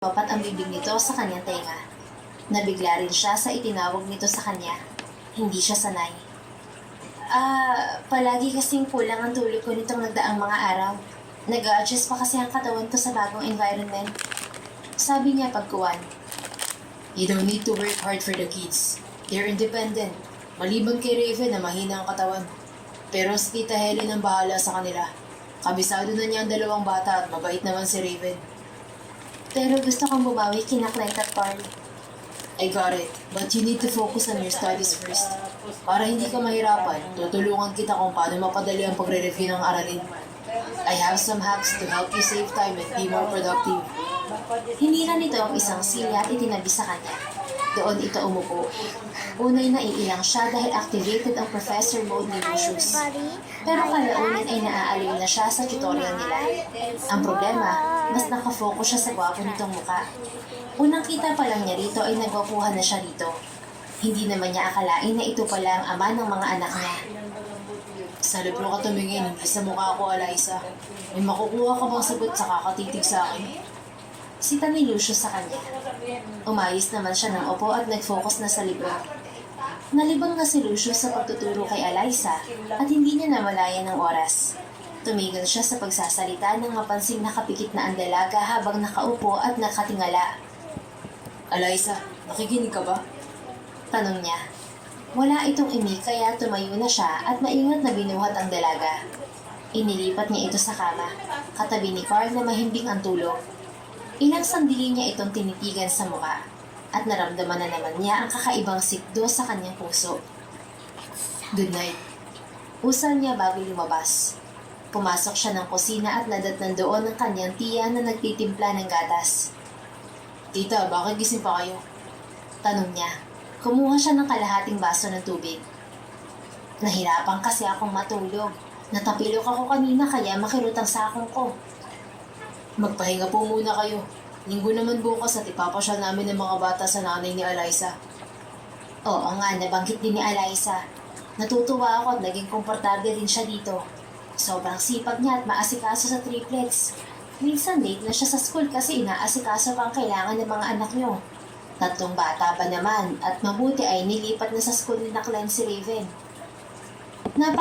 Mapat ang bibig nito sa kanyang tenga. Nabigla rin siya sa itinawag nito sa kanya. Hindi siya sanay. Palagi kasing kulang ang tulog ko nitong nagdaang mga araw. Nag-a-adjust pa kasi ang katawan ko sa bagong environment. Sabi niya pagkuwan. You don't need to work hard for the kids. They're independent. Maliban kay Raven na mahina ang katawan. Pero si Tita Helen ang bahala sa kanila. Kabisado na niya ang dalawang bata at mabait naman si Raven. Pero gusto kong bumawi kina Clint at Carl. I got it. But you need to focus on your studies first. Para hindi ka mahirapan, tutulungan kita kung paano mapadali ang pagre-review ng aralin. I have some hacks to help you save time and be more productive. Hinila nito ang isang silya at itinabi sa kanya. Doon ito umupo. Unay naiilang siya dahil activated ang professor mode ni Lucius. Pero kalaunan ay naaaliw na siya sa tutorial nila. Ang problema, mas nakafocus siya sa gwapo nitong muka. Unang kita pa lang niya rito ay nagwapuhan na siya rito. Hindi naman niya akalain na ito pala ang ama ng mga anak niya. Sa libro ka tumingin, hindi sa mukha ko, Eliza. May makukuha ka bang sagot sa kakatitig sa akin? Sita ni Lucius sa kanya. Umayos naman siya ng upo at nag-focus na sa libro. Nalibang na si Lucius sa pagtuturo kay Eliza at hindi niya namalayan ng oras. Tumigil siya sa pagsasalita nang mapansing nakapikit na ang dalaga habang nakaupo at nakatingala. Eliza, nakikinig ka ba? Tanong niya. Wala itong imi kaya tumayo na siya at maingat na binuhat ang dalaga. Inilipat niya ito sa kama, katabi ni Carl na mahimbing ang tulog. Ilang sandali niya itong tinitigan sa mukha at naramdaman na naman niya ang kakaibang sikdo sa kanyang puso. Good night. Usal niya bago lumabas. Pumasok siya ng kusina at nadatnan doon ang kanyang tiya na nagtitimpla ng gatas. Tita, bakit gising pa kayo? Tanong niya. Kumuha siya ng kalahating baso ng tubig. Nahirapan kasi akong matulog. Natapilok ako kanina kaya makirutang sakong ko. Magpahinga po muna kayo. Linggo naman bukas at ipapasyal namin ng mga bata sa nanay ni Eliza. Oo nga, nabanggit din ni Eliza. Natutuwa ako at naging komportable rin siya dito. Sobrang sipag niya at maasikaso sa triplets. Minsan late na siya sa school kasi inaasikaso pa ang kailangan ng mga anak niyo. 3 bata pa naman at mabuti ay nilipat na sa school ni Clint si Raven.